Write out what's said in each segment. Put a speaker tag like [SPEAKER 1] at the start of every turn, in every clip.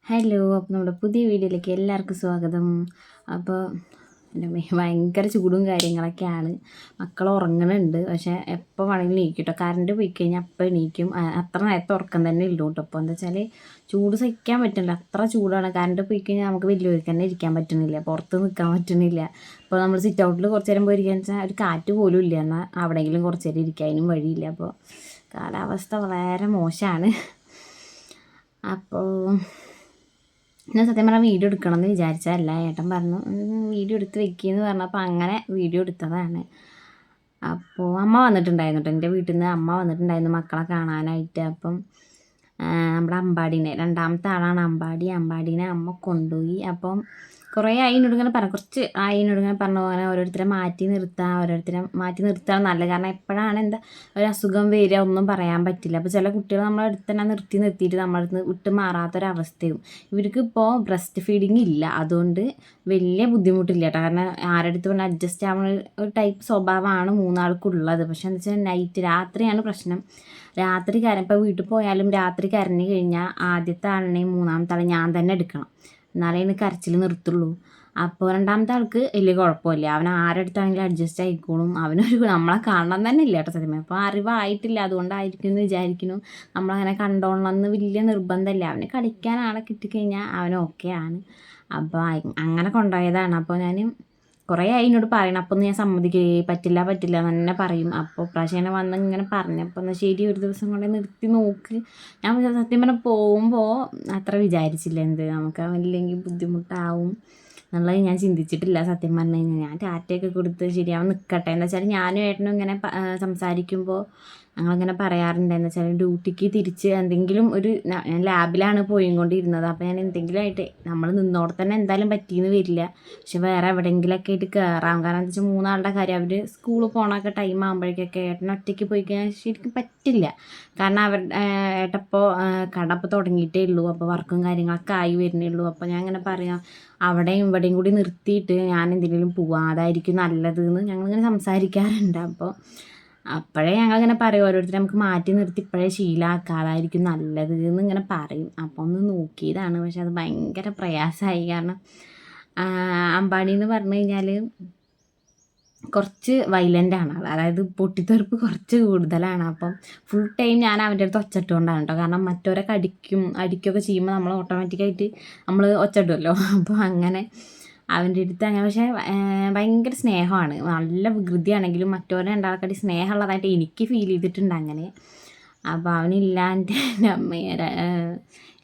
[SPEAKER 1] Hello, അപ്പോൾ നമ്മുടെ പുതിയ വീഡിയോയിലേക്ക് എല്ലാവർക്കും സ്വാഗതം. അപ്പോൾ എൻ്റെ ഭയങ്കര ചൂടും കാര്യങ്ങളൊക്കെയാണ്. മക്കൾ ഉറങ്ങുന്നുണ്ട്, പക്ഷേ എപ്പോൾ വേണമെങ്കിലും എണീക്കും കേട്ടോ. കറണ്ട് പോയി കഴിഞ്ഞാൽ അപ്പം എണീക്കും. അത്ര നേരത്തെ ഉറക്കം തന്നെ ഇല്ല കേട്ടോ. അപ്പോൾ എന്താ വെച്ചാൽ ചൂട് സഹിക്കാൻ പറ്റുന്നില്ല, അത്ര ചൂടാണ്. കറണ്ട് പോയി കഴിഞ്ഞാൽ നമുക്ക് വലിയവർക്ക് തന്നെ ഇരിക്കാൻ പറ്റുന്നില്ല, പുറത്ത് നിൽക്കാൻ പറ്റുന്നില്ല. അപ്പോൾ നമ്മൾ സിറ്റ് ഔട്ടിൽ കുറച്ച് നേരം പോയിരിക്കുകയെന്ന് വെച്ചാൽ ഒരു കാറ്റ് പോലും ഇല്ല, എന്നാൽ അവിടെയെങ്കിലും കുറച്ച് നേരം ഇരിക്കാൻ അതിനും വഴിയില്ല. അപ്പോൾ കാലാവസ്ഥ വളരെ മോശമാണ്. അപ്പോൾ ഞാൻ സത്യം പറഞ്ഞാൽ വീഡിയോ എടുക്കണമെന്ന് വിചാരിച്ചതല്ല. ഏട്ടൻ പറഞ്ഞു വീഡിയോ എടുത്ത് വെക്കുകയെന്ന് പറഞ്ഞപ്പോൾ അങ്ങനെ വീഡിയോ എടുത്തതാണ്. അപ്പോൾ അമ്മ വന്നിട്ടുണ്ടായിരുന്നു കേട്ടോ, എൻ്റെ വീട്ടിൽ നിന്ന് അമ്മ വന്നിട്ടുണ്ടായിരുന്നു മക്കളെ കാണാനായിട്ട്. അപ്പം നമ്മുടെ അമ്പാടീനെ, രണ്ടാമത്തെ ആളാണ് അമ്പാടീനെ അമ്മ കൊണ്ടുപോയി. അപ്പം കുറേ അതിനോടിങ്ങനെ പറഞ്ഞു, കുറച്ച് അതിനോടിങ്ങനെ പറഞ്ഞ പോലെ ഓരോരുത്തരെ മാറ്റി നിർത്താൻ നല്ലത്. കാരണം എപ്പോഴാണ് എന്താ ഒരു അസുഖം വരിക ഒന്നും പറയാൻ പറ്റില്ല. അപ്പോൾ ചില കുട്ടികൾ നമ്മളെ അടുത്ത് തന്നെ നിർത്തിയിട്ട് നമ്മളടുത്ത് വിട്ട് മാറാത്തൊരവസ്ഥയും. ഇവർക്ക് ഇപ്പോൾ ബ്രസ്റ്റ് ഫീഡിങ് ഇല്ല, അതുകൊണ്ട് വലിയ ബുദ്ധിമുട്ടില്ല കേട്ടോ. കാരണം ആരടുത്ത് പറഞ്ഞാൽ അഡ്ജസ്റ്റ് ആവുന്ന ഒരു ടൈപ്പ് സ്വഭാവമാണ് മൂന്നാൾക്കുള്ളത്. പക്ഷേ എന്താ വെച്ചാൽ നൈറ്റ് രാത്രിയാണ് പ്രശ്നം. രാത്രി ഇപ്പോൾ വീട്ടിൽ പോയാലും രാത്രി കരഞ്ഞു കഴിഞ്ഞാൽ ആദ്യത്തെ ആളിനെയും മൂന്നാമത്തെ ആളെ ഞാൻ തന്നെ എടുക്കണം, എന്നാലേ ഇന്ന് കരച്ചിൽ നിർത്തുള്ളൂ. അപ്പോൾ രണ്ടാമത്തെ ആൾക്ക് വലിയ കുഴപ്പമില്ല, അവൻ ആരെടുത്താണെങ്കിലും അഡ്ജസ്റ്റ് ആയിക്കോളും. നമ്മളെ കാണണം തന്നെ ഇല്ല കേട്ടോ സത്യം. അപ്പോൾ അറിവായിട്ടില്ല, അതുകൊണ്ടായിരിക്കും എന്ന് വിചാരിക്കുന്നു. നമ്മളങ്ങനെ കണ്ടോളണം എന്ന് വലിയ നിർബന്ധമില്ല. അവന് കളിക്കാൻ ആളെ കിട്ടിക്കഴിഞ്ഞാൽ അവൻ ഓക്കെയാണ്. അപ്പോൾ അങ്ങനെ കൊണ്ടുപോയതാണ്. അപ്പോൾ ഞാൻ കുറേ അതിനോട് പറയണം, അപ്പോൾ ഞാൻ സമ്മതിക്കുകയെ പറ്റില്ല എന്ന് തന്നെ പറയും. അപ്പോൾ പ്രാവശ്യം വന്ന് ഇങ്ങനെ പറഞ്ഞപ്പോൾ എന്നാൽ ശരി ഒരു ദിവസം കൊണ്ട് നിർത്തി നോക്ക്. ഞാൻ സത്യം പറഞ്ഞാൽ പോകുമ്പോൾ അത്ര വിചാരിച്ചില്ല, നമുക്ക് അവനില്ലെങ്കിൽ ബുദ്ധിമുട്ടാവും എന്നുള്ളത് ഞാൻ ചിന്തിച്ചിട്ടില്ല സത്യം പറഞ്ഞു കഴിഞ്ഞാൽ. ഞാൻ ടാറ്റയൊക്കെ കൊടുത്ത് ശരിയാവും നിൽക്കട്ടെ. എന്താ വെച്ചാൽ ഞാനും ഏട്ടനും ഇങ്ങനെ സംസാരിക്കുമ്പോൾ ഞങ്ങളിങ്ങനെ പറയാറുണ്ട്, എന്താ വെച്ചാൽ ഡ്യൂട്ടിക്ക് തിരിച്ച് എന്തെങ്കിലും ഞാൻ ലാബിലാണ് പോയിക്കൊണ്ടിരുന്നത്. അപ്പോൾ ഞാൻ എന്തെങ്കിലും ആയിട്ട് നമ്മൾ നിന്നോടെ തന്നെ എന്തായാലും പറ്റിയെന്ന് വരില്ല, പക്ഷെ വേറെ എവിടെയെങ്കിലുമൊക്കെ ആയിട്ട് കയറാം. കാരണം എന്താ വെച്ചാൽ മൂന്നാളുടെ കാര്യം, അവർ സ്കൂളിൽ പോകണമൊക്കെ ടൈം ആകുമ്പോഴേക്കൊക്കെ ഏട്ടൻ ഒറ്റയ്ക്ക് പോയി കഴിഞ്ഞാൽ ശരിക്കും പറ്റില്ല. കാരണം ഏട്ടപ്പോൾ കട ഇപ്പോൾ തുടങ്ങിയിട്ടേ ഉള്ളൂ, അപ്പോൾ വർക്കും കാര്യങ്ങളൊക്കെ ആയി വരുന്നേ ഉള്ളൂ. അപ്പോൾ ഞാൻ അങ്ങനെ പറയാം, അവിടെയും ഇവിടെയും കൂടി നിർത്തിയിട്ട് ഞാൻ എന്തെങ്കിലും പോവാം, അതായിരിക്കും നല്ലതെന്ന് ഞങ്ങളിങ്ങനെ സംസാരിക്കാറുണ്ട്. അപ്പോഴേ ഞങ്ങളിങ്ങനെ പറയും, ഓരോരുത്തരും നമുക്ക് മാറ്റി നിർത്തി ഇപ്പോഴേ ശീലമാക്കാം, അതായിരിക്കും നല്ലത് എന്നിങ്ങനെ പറയും. അപ്പോൾ ഒന്ന് നോക്കിയതാണ്, പക്ഷെ അത് ഭയങ്കര പ്രയാസമായി. കാരണം അമ്പാടി എന്ന് പറഞ്ഞു കഴിഞ്ഞാൽ കുറച്ച് വൈലൻ്റാണ് ആൾ, അതായത് പൊട്ടിത്തെറിപ്പ് കുറച്ച് കൂടുതലാണ്. അപ്പം ഫുൾ ടൈം ഞാൻ അവൻ്റെ അടുത്ത് ഒച്ചട്ടുകൊണ്ടാണ് കേട്ടോ. കാരണം മറ്റവരൊക്കെ അടിക്കുകയൊക്കെ ചെയ്യുമ്പോൾ നമ്മൾ ഓട്ടോമാറ്റിക്കായിട്ട് നമ്മൾ ഒച്ചട്ടുമല്ലോ. അപ്പോൾ അങ്ങനെ അവൻ്റെ അടുത്ത് അങ്ങനെ. പക്ഷേ ഭയങ്കര സ്നേഹമാണ്, നല്ല വികൃതിയാണെങ്കിലും മറ്റവരെ രണ്ടാൾക്കാട്ടി സ്നേഹമുള്ളതായിട്ട് എനിക്ക് ഫീൽ ചെയ്തിട്ടുണ്ട് അങ്ങനെ. അപ്പോൾ അവനില്ലാണ്ട് എൻ്റെ അമ്മയെ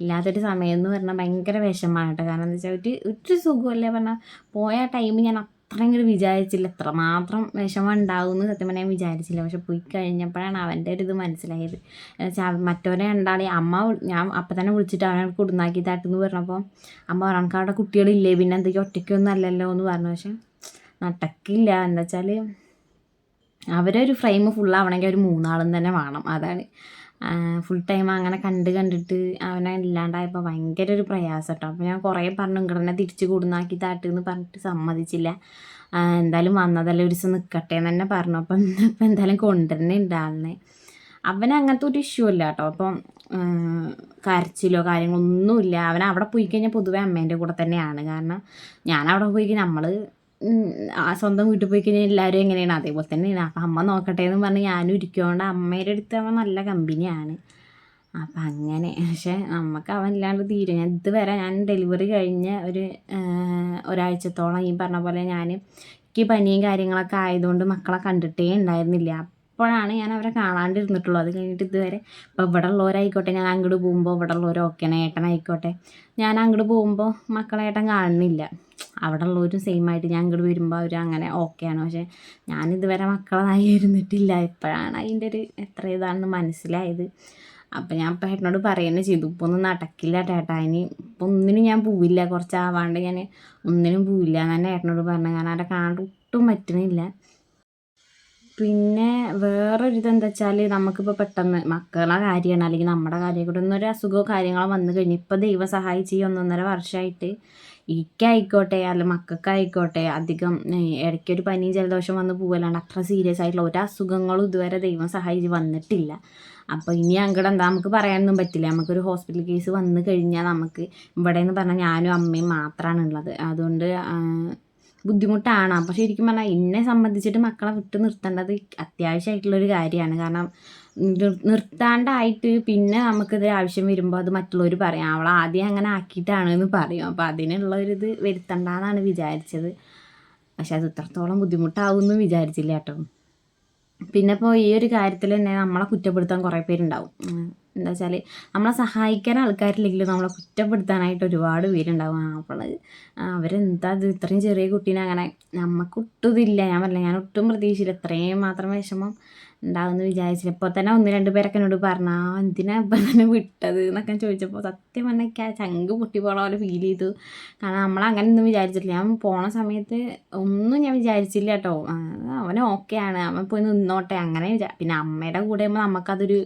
[SPEAKER 1] ഇല്ലാത്തൊരു സമയം എന്ന് പറഞ്ഞാൽ ഭയങ്കര വിഷമമാണ് കേട്ടോ. കാരണം എന്താ വെച്ചാൽ ഒരു സുഖമല്ലേ പറഞ്ഞാൽ പോയ ടൈം ഞാൻ അത്രയും കൂടി വിചാരിച്ചില്ല, എത്രമാത്രം വിഷമം ഉണ്ടാകുമെന്ന് സത്യം പറഞ്ഞാൽ ഞാൻ വിചാരിച്ചില്ല. പക്ഷെ പോയി കഴിഞ്ഞപ്പോഴാണ് അവൻ്റെ ഒരു ഇത് മനസ്സിലായത്. എന്നുവെച്ചാൽ മറ്റവരെ രണ്ടാളെ ഞാൻ അപ്പം തന്നെ വിളിച്ചിട്ട് അവനെ കൊടുന്നാക്കി തട്ടെന്ന് പറഞ്ഞപ്പോൾ അമ്മ പറഞ്ഞു അവിടെ കുട്ടികളില്ലേ, പിന്നെ എന്തൊക്കെയോ ഒറ്റയ്ക്കൊന്നും അല്ലല്ലോ എന്ന് പറഞ്ഞു. പക്ഷെ നടക്കില്ല. എന്താ വെച്ചാൽ അവരൊരു ഫ്രെയിം ഫുള്ളാവണമെങ്കിൽ ഒരു മൂന്നാളും തന്നെ വേണം, അതാണ്. ഫുൾ ടൈം അങ്ങനെ കണ്ടിട്ട് അവനെ ഇല്ലാണ്ടായപ്പോൾ ഭയങ്കര ഒരു പ്രയാസം കേട്ടോ. അപ്പോൾ ഞാൻ കുറേ പറഞ്ഞു ഇങ്ങടനെ തിരിച്ച് കൂടുന്നാക്കി താട്ടെന്ന് പറഞ്ഞിട്ട് സമ്മതിച്ചില്ല. എന്തായാലും വന്നതല്ലേ ഒരു ദിവസം നിൽക്കട്ടെ എന്ന് തന്നെ പറഞ്ഞു. അപ്പം ഇപ്പം എന്തായാലും കൊണ്ടുവരണേ ഉണ്ടാകുന്നേ. അവന് അങ്ങനത്തെ ഒരു ഇഷ്യൂ ഇല്ല കേട്ടോ. അപ്പം കരച്ചിലോ കാര്യങ്ങളൊന്നുമില്ല. അവൻ അവിടെ പോയി കഴിഞ്ഞാൽ പൊതുവെ അമ്മേൻ്റെ കൂടെ തന്നെയാണ്. കാരണം ഞാൻ അവിടെ പോയി കഴിഞ്ഞാൽ നമ്മൾ സ്വന്തം വീട്ടിൽ പോയി കഴിഞ്ഞാൽ എല്ലാവരും എങ്ങനെയാണ് അതേപോലെ തന്നെയാണ്. അപ്പം അമ്മ നോക്കട്ടെ എന്ന് പറഞ്ഞ് ഞാനും ഇരിക്കുകൊണ്ട് അമ്മയുടെ അടുത്ത് അവൻ നല്ല കമ്പനിയാണ്. അപ്പം അങ്ങനെ. പക്ഷേ നമുക്ക് അവൻ ഇല്ലാണ്ട് തീരും. ഞാൻ ഡെലിവറി കഴിഞ്ഞ ഒരാഴ്ചത്തോളം ഈ പറഞ്ഞ പോലെ എനിക്ക് പനിയും കാര്യങ്ങളൊക്കെ ആയതുകൊണ്ട് മക്കളെ കണ്ടിട്ടേ ഉണ്ടായിരുന്നില്ല. അപ്പോഴാണ് ഞാൻ അവരെ കാണാണ്ടിരുന്നിട്ടുള്ളൂ. അത് കഴിഞ്ഞിട്ട് ഇതുവരെ ഇപ്പോൾ ഇവിടെ ഉള്ളവരായിക്കോട്ടെ, ഞാൻ അങ്ങോട്ട് പോകുമ്പോൾ ഇവിടെ ഉള്ളവരൊക്കെയാണ്, ഏട്ടനായിക്കോട്ടെ ഞാൻ അങ്ങോട്ട് പോകുമ്പോൾ മക്കളെ ഏട്ടൻ കാണുന്നില്ല. അവിടെ ഉള്ളവരും സെയിം ആയിട്ട് ഞാൻ ഇങ്ങോട്ട് വരുമ്പോൾ അവർ അങ്ങനെ ഓക്കെയാണ്. പക്ഷേ ഞാനിതുവരെ മക്കളായി ഇരുന്നിട്ടില്ല. ഇപ്പോഴാണ് അതിൻ്റെ ഒരു എത്ര ഇതാണെന്ന് മനസ്സിലായത്. അപ്പം ഞാൻ ഇപ്പം ഏട്ടനോട് പറയുന്നത് ചെയ്തു, ഇപ്പോൾ ഒന്നും നടക്കില്ല ചേട്ടാ, ഇനി ഇപ്പം ഒന്നിനും ഞാൻ പോവില്ല, കുറച്ചാവാണ്ട് ഞാൻ ഒന്നിനും പോവില്ല എന്ന് തന്നെ ഏട്ടനോട് പറഞ്ഞു. കാരണം അവിടെ കാണാണ്ട് ഒട്ടും പറ്റുന്നില്ല. പിന്നെ വേറൊരിതെന്താ വെച്ചാൽ നമുക്കിപ്പോൾ പെട്ടെന്ന് മക്കളുടെ കാര്യമാണ് അല്ലെങ്കിൽ നമ്മുടെ കാര്യം കൂടെ ഒന്നൊരു അസുഖമോ കാര്യങ്ങളോ വന്നു കഴിഞ്ഞ് ഇപ്പോൾ ദൈവം സഹായിച്ച് ഈ 1.5 വർഷമായിട്ട് എനിക്കായിക്കോട്ടെ അല്ല മക്കൾക്കായിക്കോട്ടെ അധികം ഇടയ്ക്കൊരു പനിയും ജലദോഷം വന്ന് പോവല്ലാണ്ട് അത്ര സീരിയസ് ആയിട്ടുള്ള ഒരു അസുഖങ്ങളും ഇതുവരെ ദൈവം സഹായിച്ച് വന്നിട്ടില്ല. അപ്പോൾ ഇനി അങ്ങോട്ട് എന്താ നമുക്ക് പറയാനൊന്നും പറ്റില്ല. നമുക്കൊരു ഹോസ്പിറ്റൽ കേസ് വന്നു കഴിഞ്ഞാൽ നമുക്ക് ഇവിടെ എന്ന് പറഞ്ഞാൽ ഞാനും അമ്മയും മാത്രമാണ് ഉള്ളത്. അതുകൊണ്ട് ബുദ്ധിമുട്ടാണ്. അപ്പോൾ ശരിക്കും പറഞ്ഞാൽ എന്നെ സംബന്ധിച്ചിട്ട് മക്കളെ വിട്ട് നിർത്തേണ്ടത് അത്യാവശ്യമായിട്ടുള്ളൊരു കാര്യമാണ്. കാരണം നിർത്താണ്ടായിട്ട് പിന്നെ നമുക്കിത് ആവശ്യം വരുമ്പോൾ അത് മറ്റുള്ളവർ പറയും അവൾ ആദ്യം അങ്ങനെ ആക്കിയിട്ടാണെന്ന് പറയും. അപ്പോൾ അതിനുള്ളൊരിത് വരുത്തണ്ടെന്നാണ് വിചാരിച്ചത്. പക്ഷെ അത് ഇത്രത്തോളം ബുദ്ധിമുട്ടാവുമെന്ന് വിചാരിച്ചില്ല കേട്ടോ. പിന്നെ ഇപ്പോൾ ഈ ഒരു കാര്യത്തിൽ തന്നെ നമ്മളെ കുറ്റപ്പെടുത്താൻ കുറേ പേരുണ്ടാവും. എന്താ വെച്ചാൽ നമ്മളെ സഹായിക്കാൻ ആൾക്കാരില്ലെങ്കിലും നമ്മളെ കുറ്റപ്പെടുത്താനായിട്ട് ഒരുപാട് പേരുണ്ടാവും. അപ്പോൾ അവരെന്താ ഇത് ഇത്രയും ചെറിയ കുട്ടീനെ അങ്ങനെ നമുക്ക് ഒട്ടും ഇതില്ല. ഞാൻ പറഞ്ഞില്ല, ഞാൻ ഒട്ടും പ്രതീക്ഷിച്ചില്ല ഇത്രയും മാത്രം വിഷമം ഉണ്ടാവുമെന്ന് വിചാരിച്ചില്ല. ഇപ്പോൾ തന്നെ 1-2 പേരൊക്കെ എന്നോട് പറഞ്ഞു എന്തിനാ ഇപ്പം തന്നെ വിട്ടത് എന്നൊക്കെ ചോദിച്ചപ്പോൾ സത്യം പറഞ്ഞാൽ എനിക്ക് ആ ചങ്ക് പൊട്ടി പോണ പോലെ ഫീൽ ചെയ്തു. കാരണം നമ്മളങ്ങനെ ഒന്നും വിചാരിച്ചിട്ടില്ല. ഞാൻ പോണ സമയത്ത് ഒന്നും ഞാൻ വിചാരിച്ചില്ല കേട്ടോ. അവൻ ഓക്കെയാണ്, അവൻ പോയി നിന്നോട്ടെ അങ്ങനെ പിന്നെ അമ്മയുടെ കൂടെ ആകുമ്പോൾ നമുക്കതൊരു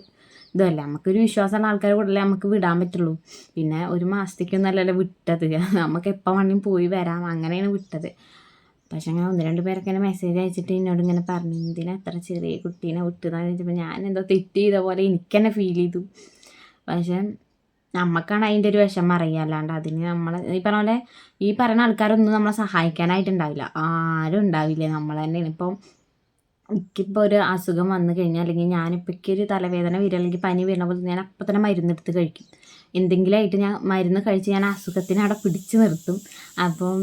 [SPEAKER 1] ഇതല്ല, നമുക്കൊരു വിശ്വാസമുള്ള ആൾക്കാരെ കൂടെ നമുക്ക് വിടാൻ പറ്റുള്ളൂ. പിന്നെ ഒരു മാസത്തേക്കൊന്നല്ലല്ലോ വിട്ടത്, നമുക്ക് എപ്പോൾ വേണമെങ്കിലും പോയി വരാം അങ്ങനെയാണ് വിട്ടത്. പക്ഷെ അങ്ങനെ 1-2 പേരൊക്കെ എന്നെ മെസ്സേജ് അയച്ചിട്ട് എന്നോട് ഇങ്ങനെ പറഞ്ഞു എന്തിനാ അത്ര ചെറിയ കുട്ടീനെ വിട്ടതെന്ന് ചോദിച്ചപ്പോൾ ഞാൻ എന്തോ തെറ്റ് ചെയ്ത പോലെ എനിക്ക് തന്നെ ഫീൽ ചെയ്തു. പക്ഷെ നമുക്കാണ് അതിൻ്റെ ഒരു വിഷമം അറിയുക, അല്ലാണ്ട് അതിന് നമ്മൾ ഈ പറഞ്ഞ പോലെ ഈ പറയുന്ന ആൾക്കാരൊന്നും നമ്മളെ സഹായിക്കാനായിട്ടുണ്ടാവില്ല, ആരും ഉണ്ടാവില്ല, നമ്മൾ തന്നെയാണ്. ഇപ്പം എനിക്കിപ്പോൾ ഒരു അസുഖം വന്നു കഴിഞ്ഞാൽ അല്ലെങ്കിൽ ഞാനിപ്പോൾ എനിക്കൊരു തലവേദന വരിക അല്ലെങ്കിൽ പനി വരുന്ന പോലെ ഞാൻ അപ്പം തന്നെ മരുന്നെടുത്ത് കഴിക്കും. എന്തെങ്കിലും ആയിട്ട് ഞാൻ മരുന്ന് കഴിച്ച് ഞാൻ അസുഖത്തിനെ അവിടെ പിടിച്ച് നിർത്തും. അപ്പം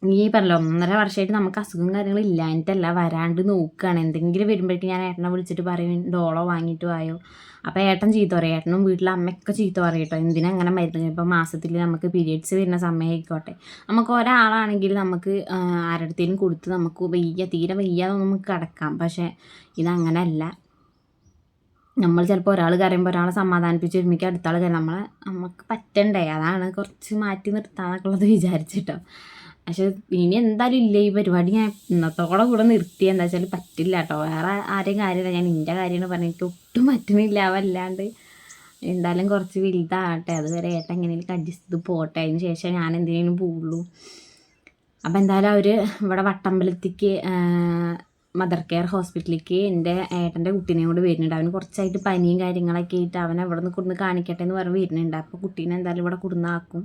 [SPEAKER 1] ഈ പറഞ്ഞല്ലോ 1.5 വർഷമായിട്ട് നമുക്ക് അസുഖം കാര്യങ്ങൾ ഇല്ലാഞ്ഞിട്ടല്ല, വരാണ്ട് നോക്കുകയാണ്. എന്തെങ്കിലും വരുമ്പോഴേക്കും ഞാൻ ഏട്ടനെ വിളിച്ചിട്ട് പറയും ഡോളോ വാങ്ങിയിട്ട് വായോ. അപ്പോൾ ഏട്ടൻ ചീത്ത പറയും, ഏട്ടനും വീട്ടിലെ അമ്മയൊക്കെ ചീത്ത പറയും കേട്ടോ, എന്തിനാ അങ്ങനെ മരുന്ന്. ഇപ്പോൾ മാസത്തിൽ നമുക്ക് പീരിയഡ്സ് വരുന്ന സമയമായിക്കോട്ടെ, നമുക്ക് ഒരാളാണെങ്കിൽ നമുക്ക് ആരുടെത്തേലും കൊടുത്ത് നമുക്ക് തീരെ വയ്യാതെ നമുക്ക് കിടക്കാം. പക്ഷേ ഇതങ്ങനെയല്ല. നമ്മൾ ചിലപ്പോൾ ഒരാൾ കരയുമ്പോൾ ഒരാളെ സമാധാനിപ്പിച്ച് ഒരുമിക്ക് അടുത്ത ആൾ കരയും, നമുക്ക് പറ്റണ്ടേ, അതാണ് കുറച്ച് മാറ്റി നിർത്താന്നൊക്കെ ഉള്ളത് വിചാരിച്ചിട്ടോ. പക്ഷെ ഇനി എന്തായാലും ഇല്ല, ഈ പരിപാടി ഞാൻ ഇന്നത്തോടെ കൂടെ നിർത്തി. എന്താ വെച്ചാൽ പറ്റില്ല കേട്ടോ, വേറെ ആരെയും കാര്യമില്ല, ഞാൻ എൻ്റെ കാര്യമാണ് പറഞ്ഞത്, എനിക്ക് ഒട്ടും പറ്റുന്നില്ല. അവല്ലാണ്ട് എന്തായാലും കുറച്ച് വലുതാകട്ടെ, അതുവരെ ഏട്ടൻ എങ്ങനെയും അഡ്ജസ്റ്റ് ചെയ്ത് പോട്ടെ, അതിന് ശേഷം ഞാൻ എന്തിനേലും പോവുള്ളൂ. അപ്പോൾ എന്തായാലും അവർ ഇവിടെ വട്ടമ്പലത്തേക്ക് മദർ കെയർ ഹോസ്പിറ്റലിലേക്ക് എൻ്റെ ഏട്ടൻ്റെ കുട്ടീനെയും കൂടെ വരുന്നുണ്ട്. അവന് കുറച്ചായിട്ട് പനിയും കാര്യങ്ങളൊക്കെ ആയിട്ട് അവനെ ഇവിടെ നിന്ന് കൊടുന്ന് കാണിക്കട്ടെ എന്ന് പറഞ്ഞ് വരുന്നുണ്ട്. അപ്പോൾ കുട്ടീനെ എന്തായാലും ഇവിടെ കൊടുന്നാക്കും,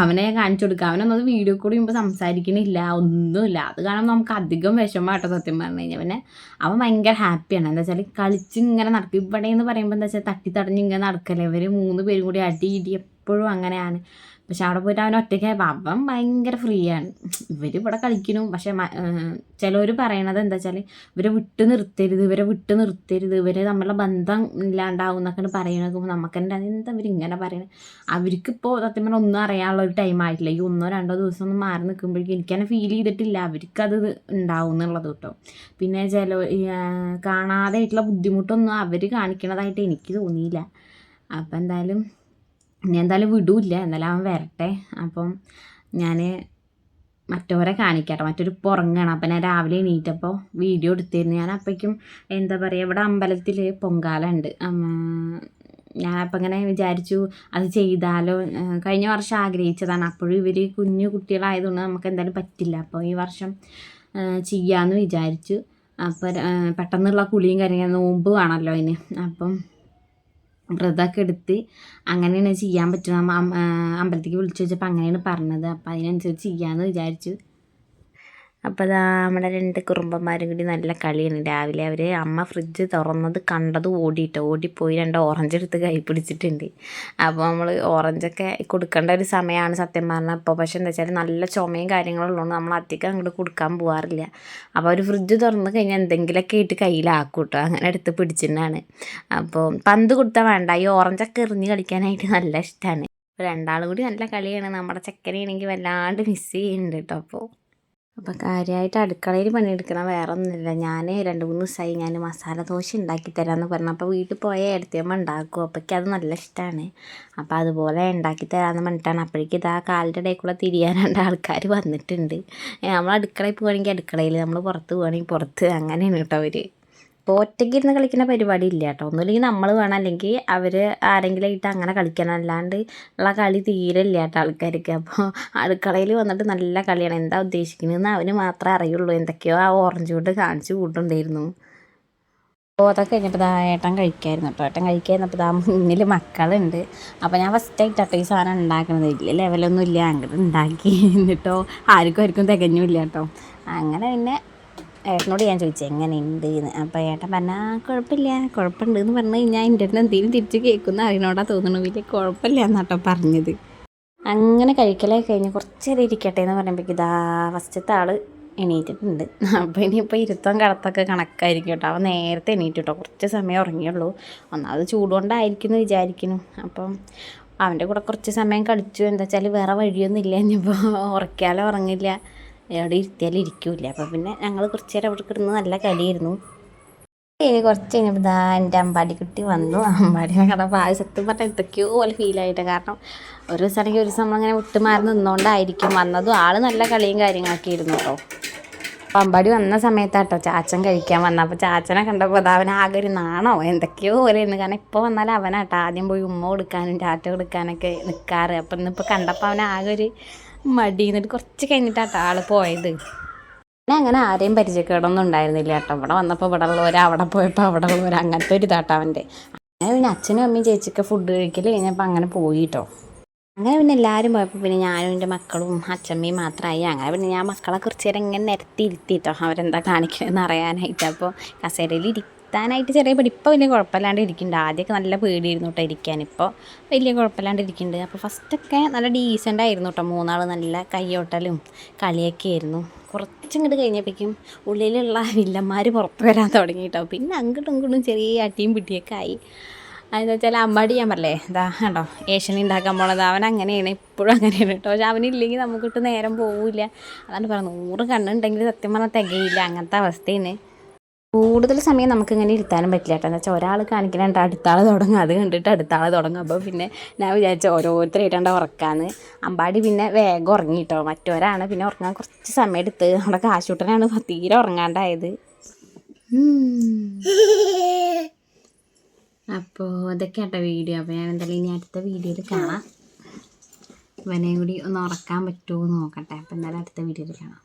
[SPEAKER 1] അവനെ കാണിച്ചു കൊടുക്കുക. അവനൊന്നത് വീഡിയോ കൂടി ചെയ്യുമ്പോൾ സംസാരിക്കണില്ല, ഒന്നുമില്ല. അത് കാണുമ്പോൾ നമുക്ക് അധികം വിഷമമാട്ടോ സത്യം പറഞ്ഞു കഴിഞ്ഞാൽ. പിന്നെ അവൻ ഭയങ്കര ഹാപ്പിയാണ്. എന്താ വെച്ചാൽ കളിച്ച് ഇങ്ങനെ നടക്കും. ഇവിടെ എന്ന് പറയുമ്പോൾ എന്താ വെച്ചാൽ തട്ടി തടഞ്ഞ് ഇങ്ങനെ നടക്കല്ലേ, ഇവർ 3 പേരും കൂടി അടി ഇടി എപ്പോഴും അങ്ങനെയാണ്. പക്ഷെ അവിടെ പോയിട്ട് അവൻ ഒറ്റയ്ക്കായപ്പോൾ അവൻ ഭയങ്കര ഫ്രീ ആണ്. ഇവിടെ കളിക്കുന്നു. പക്ഷെ ചിലവർ പറയണത് എന്താ വെച്ചാൽ ഇവരെ വിട്ട് നിർത്തരുത്, ഇവർ തമ്മിലുള്ള ബന്ധം ഇല്ലാണ്ടാവും എന്നൊക്കെ പറയണത്. നമുക്ക് എന്താ ഇവരിങ്ങനെ പറയണത്. അവർക്കിപ്പോൾ സത്യം പറഞ്ഞാൽ ഒന്നും അറിയാനുള്ള ഒരു ടൈം ആയിട്ടില്ല. ഈ 1-2 ദിവസം ഒന്ന് മാറി നിൽക്കുമ്പോഴേക്കും എനിക്കങ്ങനെ ഫീൽ ചെയ്തിട്ടില്ല അവർക്കത് ഉണ്ടാവും എന്നുള്ളത് കേട്ടോ. പിന്നെ കാണാതെ ആയിട്ടുള്ള ബുദ്ധിമുട്ടൊന്നും അവർ കാണിക്കണതായിട്ട് എനിക്ക് തോന്നിയില്ല. അപ്പം ഇനി എന്തായാലും വിടൂല്ല, എന്തായാലും അവൻ വരട്ടെ. അപ്പം ഞാൻ മറ്റവരെ കാണിക്കട്ടെ, മറ്റൊരു പുറങ്ങാണ്. അപ്പം ഞാൻ രാവിലെ എണീറ്റപ്പോൾ വീഡിയോ എടുത്തിരുന്നു. ഞാൻ അപ്പോഴേക്കും എന്താ പറയുക, ഇവിടെ അമ്പലത്തിൽ പൊങ്കാല ഉണ്ട്. ഞാനപ്പം ഇങ്ങനെ വിചാരിച്ചു അത് ചെയ്താലോ, കഴിഞ്ഞ വർഷം ആഗ്രഹിച്ചതാണ്. അപ്പോഴും ഇവർ കുഞ്ഞു കുട്ടികളായതുകൊണ്ട് നമുക്ക് എന്തായാലും പറ്റില്ല. അപ്പോൾ ഈ വർഷം ചെയ്യാമെന്ന് വിചാരിച്ചു. അപ്പോൾ പെട്ടെന്നുള്ള കുളിയും കാര്യങ്ങൾ, നോമ്പ് വേണമല്ലോ അതിന്. അപ്പം വ്രതമൊക്കെ എടുത്ത് അങ്ങനെയാണ് ചെയ്യാൻ പറ്റുക. അമ്പലത്തേക്ക് വിളിച്ചു വെച്ചപ്പോൾ അങ്ങനെയാണ് പറഞ്ഞത്. അപ്പോൾ അതിനനുസരിച്ച് ചെയ്യാമെന്ന് വിചാരിച്ചു. അപ്പോൾ അതാ നമ്മുടെ 2 കുറുമ്പന്മാരും കൂടി നല്ല കളിയാണ് രാവിലെ. അവർ അമ്മ ഫ്രിഡ്ജ് തുറന്നത് കണ്ടത് ഓടിപ്പോയി 2 ഓറഞ്ച് എടുത്ത് കൈ പിടിച്ചിട്ടുണ്ട്. അപ്പോൾ നമ്മൾ ഓറഞ്ചൊക്കെ കൊടുക്കേണ്ട ഒരു സമയമാണ് സത്യം പറഞ്ഞാൽ ഇപ്പോൾ. പക്ഷേ എന്താ വെച്ചാൽ നല്ല ചുമയും കാര്യങ്ങളും ഉള്ളതുകൊണ്ട് നമ്മൾ അധികം അങ്ങോട്ട് കൊടുക്കാൻ പോകാറില്ല. അപ്പോൾ അവർ ഫ്രിഡ്ജ് തുറന്ന് കഴിഞ്ഞാൽ എന്തെങ്കിലുമൊക്കെ ഇട്ട് കയ്യിലാക്കും കേട്ടോ, അങ്ങനെ എടുത്ത് പിടിച്ചിട്ടാണ്. അപ്പോൾ പന്ത് കൊടുത്താൽ വേണ്ട, ഈ ഓറഞ്ചൊക്കെ എറിഞ്ഞ് കളിക്കാനായിട്ട് നല്ല ഇഷ്ടമാണ്. അപ്പോൾ 2 ആളും കൂടി നല്ല കളിയാണ്. നമ്മുടെ ചെക്കനെയാണെങ്കിൽ വല്ലാണ്ട് മിസ് ചെയ്യുന്നുണ്ട് കേട്ടോ. അപ്പോൾ അപ്പോൾ കാര്യമായിട്ട് അടുക്കളയിൽ പണിയെടുക്കണം വേറെ ഒന്നുമില്ല. ഞാൻ 2-3 ദിവസമായി ഞാൻ മസാല ദോശ ഉണ്ടാക്കി തരാമെന്ന് പറഞ്ഞു. അപ്പോൾ വീട്ടിൽ പോയ ഏടത്തിയമ്മ ഉണ്ടാക്കും. അപ്പോഴേക്കും അത് നല്ല ഇഷ്ടമാണ്. അപ്പോൾ അതുപോലെ ഉണ്ടാക്കി തരാമെന്ന് പറഞ്ഞിട്ടാണ്. അപ്പോഴേക്കും ഇതാ കാലിൻ്റെ ഇടയിൽ കൂടെ തിരിയാൻ 2 ആൾക്കാർ വന്നിട്ടുണ്ട്. നമ്മൾ അടുക്കളയിൽ പോവുകയാണെങ്കിൽ അടുക്കളയിൽ, നമ്മൾ പുറത്ത് പോവുകയാണെങ്കിൽ പുറത്ത്, അങ്ങനെയാണ് കേട്ടോ അവർ. ഇപ്പോൾ ഒറ്റയ്ക്ക് ഇരുന്ന് കളിക്കുന്ന പരിപാടി ഇല്ല കേട്ടോ. ഒന്നുമില്ലെങ്കിൽ നമ്മൾ വേണം, അല്ലെങ്കിൽ അവർ ആരെങ്കിലും ആയിട്ട് അങ്ങനെ കളിക്കണം. അല്ലാണ്ട് ഉള്ള കളി തീരെ ഇല്ല കേട്ടോ ആൾക്കാർക്ക്. അപ്പോൾ അടുക്കളയിൽ വന്നിട്ട് നല്ല കളിയാണ്. എന്താ ഉദ്ദേശിക്കുന്നതെന്ന് അവന് മാത്രമേ അറിയുള്ളൂ. എന്തൊക്കെയോ ആ ഓറഞ്ച് കൊണ്ട് കാണിച്ചു കൂട്ടുണ്ടായിരുന്നു. അപ്പോൾ അതൊക്കെ കഴിഞ്ഞപ്പോൾ ഏട്ടൻ കഴിക്കായിരുന്നു കേട്ടോ. ഏട്ടൻ കഴിക്കായിരുന്നപ്പോൾ മുന്നിൽ മക്കളുണ്ട്. അപ്പോൾ ഞാൻ ഫസ്റ്റായിട്ട് കേട്ടോ ഈ സാധനം ഉണ്ടാക്കുന്നത്. വലിയ ലെവലൊന്നും ഇല്ല, അങ്ങോട്ട് ഉണ്ടാക്കി എന്നിട്ടോ ആർക്കും തികഞ്ഞില്ല കേട്ടോ. അങ്ങനെ പിന്നെ ഏട്ടനോട് ഞാൻ ചോദിച്ചു എങ്ങനെയുണ്ട് എന്ന്. അപ്പോൾ ഏട്ടൻ പറഞ്ഞാൽ കുഴപ്പമുണ്ട് എന്ന് പറഞ്ഞു കഴിഞ്ഞാൽ എൻ്റെ അടുത്ത് എന്തെങ്കിലും തിരിച്ച് കേൾക്കുന്ന അറിയണോടാ തോന്നുന്നു. വലിയ കുഴപ്പമില്ല എന്നാട്ടോ പറഞ്ഞത്. അങ്ങനെ കഴിക്കലൊക്കെ കഴിഞ്ഞ് കുറച്ച് നേരം ഇരിക്കട്ടെ എന്ന് പറയുമ്പോഴേക്കും ഇതാ ഫസ്റ്റത്തെ ആൾ എണീറ്റിട്ടുണ്ട്. അപ്പോൾ ഇനിയിപ്പോൾ ഇരുത്തം കടത്തൊക്കെ കണക്കായിരിക്കും കേട്ടോ. അവൻ നേരത്തെ എണീറ്റ് കേട്ടോ. കുറച്ച് സമയം ഉറങ്ങിയുള്ളൂ. ഒന്നാമത് ചൂടുകൊണ്ടായിരിക്കും എന്ന് വിചാരിക്കുന്നു. അപ്പം അവൻ്റെ കൂടെ കുറച്ച് സമയം കളിച്ചു. എന്താ വെച്ചാൽ വേറെ വഴിയൊന്നും ഇല്ല. ഇനിയിപ്പോൾ ഉറക്കിയാലോ ഉറങ്ങില്ല, എവിടെ ഇരുത്തിയാലും ഇരിക്കില്ല. അപ്പോൾ പിന്നെ ഞങ്ങൾ കുറച്ച് നേരം അവിടെ കിടന്ന് നല്ല കളിയായിരുന്നു. കുറച്ച് കഴിഞ്ഞപ്പോൾ ഇതാ എൻ്റെ അമ്പാടിക്കുട്ടി വന്നു. അമ്പാടിനെ കണ്ടപ്പോൾ സത്യം പറഞ്ഞാൽ എന്തൊക്കെയോ പോലെ ഫീലായിട്ട്. കാരണം ഒരു ദിവസമാണെങ്കിൽ ഒരു ദിവസം നമ്മളിങ്ങനെ വിട്ടുമാറി നിന്നുകൊണ്ടായിരിക്കും വന്നതും. ആൾ നല്ല കളിയും കാര്യങ്ങളൊക്കെ ആയിരുന്നു കേട്ടോ. അപ്പോൾ അമ്പാടി വന്ന സമയത്താട്ടോ ചാച്ചൻ കഴിക്കാൻ വന്നത്. അപ്പോൾ ചാച്ചനെ കണ്ടപ്പോൾ അത് അവനാകെ ഒരു നാണോ എന്തൊക്കെയോ പോലെയായിരുന്നു. കാരണം ഇപ്പോൾ വന്നാൽ അവനാട്ടോ ആദ്യം പോയി ഉമ്മ കൊടുക്കാനും ടാറ്റ കൊടുക്കാനൊക്കെ നിൽക്കാറ്. അപ്പം ഇന്നിപ്പോൾ കണ്ടപ്പോൾ അവനാകെ ഒരു മടി. എന്നിട്ട് കുറച്ച് കഴിഞ്ഞിട്ടാട്ടോ ആൾ പോയത്. പിന്നെ അങ്ങനെ ആരെയും പരിചയക്കേടൊന്നും ഉണ്ടായിരുന്നില്ല കേട്ടോ. ഇവിടെ വന്നപ്പോൾ ഇവിടെ ഉള്ളവർ, അവിടെ പോയപ്പോൾ അവിടെ ഉള്ളവർ, അങ്ങനത്തെ ഒരു ഇതാട്ടോ അവൻ്റെ. അങ്ങനെ പിന്നെ അച്ഛനും അമ്മയും ചേച്ചിയൊക്കെ ഫുഡ് കഴിക്കൽ കഴിഞ്ഞപ്പോൾ അങ്ങനെ പോയി കേട്ടോ. അങ്ങനെ പിന്നെ എല്ലാവരും പോയപ്പോൾ പിന്നെ ഞാനും എൻ്റെ മക്കളും അച്ഛമ്മയും മാത്രമായി. അങ്ങനെ പിന്നെ ഞാൻ മക്കളെ കുറച്ച് നേരം ഇങ്ങനെ നിരത്തി ഇരുത്തിട്ടോ അവരെന്താ കാണിക്കണമെന്ന് അറിയാനായിട്ട്. അപ്പോൾ കസേരയിൽ ഇരിക്കാനായിട്ട് ചെറിയ പേടി. ഇപ്പോൾ വലിയ കുഴപ്പമില്ലാണ്ട് ഇരിക്കുന്നുണ്ട്. ആദ്യമൊക്കെ നല്ല പേടിയായിരുന്നു കേട്ടോ ഇരിക്കാൻ. ഇപ്പോൾ വലിയ കുഴപ്പമില്ലാണ്ട് ഇരിക്കുന്നുണ്ട്. അപ്പോൾ ഫസ്റ്റൊക്കെ നല്ല ഡീസൻ്റ് ആയിരുന്നു കേട്ടോ. 3 ആൾ നല്ല കയ്യോട്ടലും കളിയൊക്കെ ആയിരുന്നു. കുറച്ചിങ്ങോട്ട് കഴിഞ്ഞപ്പോഴേക്കും ഉള്ളിലുള്ള വില്ലന്മാർ പുറത്ത് വരാൻ തുടങ്ങി കേട്ടോ. പിന്നെ അങ്ങോട്ടും ഇങ്ങോട്ടും ചെറിയ അട്ടിയും പിടിയൊക്കെ ആയി. അതെന്ന് വെച്ചാൽ അമ്മാടി ഞാൻ പറഞ്ഞേ ഇതാ കണ്ടോ ഏഷ്യൻ ഉണ്ടാക്കാൻ പോണത്. അവൻ അങ്ങനെയാണ്, ഇപ്പോഴും അങ്ങനെയാണ് കേട്ടോ. പക്ഷെ അവനില്ലെങ്കിൽ നമുക്കിട്ട് നേരം പോവില്ല. അതാണ് പറഞ്ഞത്, 100 കണ്ണുണ്ടെങ്കിൽ സത്യം പറഞ്ഞാൽ തികയില്ല. അങ്ങനത്തെ അവസ്ഥയാണ്. കൂടുതൽ സമയം നമുക്കിങ്ങനെ ഇരുത്താനും പറ്റില്ല കേട്ടോ. എന്ന് വെച്ചാൽ ഒരാൾ കാണിക്കണുണ്ട് അടുത്ത ആൾ തുടങ്ങും, അത് കണ്ടിട്ട് അടുത്ത ആൾ തുടങ്ങും. അപ്പോൾ പിന്നെ ഞാൻ വിചാരിച്ചു ഓരോരുത്തരായിട്ടാണ്ട് ഉറക്കാന്ന്. അമ്പാടി പിന്നെ വേഗം ഉറങ്ങി കേട്ടോ. മറ്റൊരാണ് പിന്നെ ഉറങ്ങാൻ കുറച്ച് സമയം എടുത്ത്. നമ്മുടെ കാശൂട്ടനാണ് തീരെ ഉറങ്ങാണ്ടായത്. അപ്പോൾ അതൊക്കെ കേട്ടോ വീഡിയോ. അപ്പോൾ ഞാൻ എന്തായാലും ഇനി അടുത്ത വീഡിയോയിൽ കാണാം. ഇവനെയും കൂടി ഒന്ന് ഉറക്കാൻ പറ്റുമോ എന്ന് നോക്കട്ടെ. അപ്പോൾ എന്തായാലും അടുത്ത വീഡിയോയിൽ കാണാം.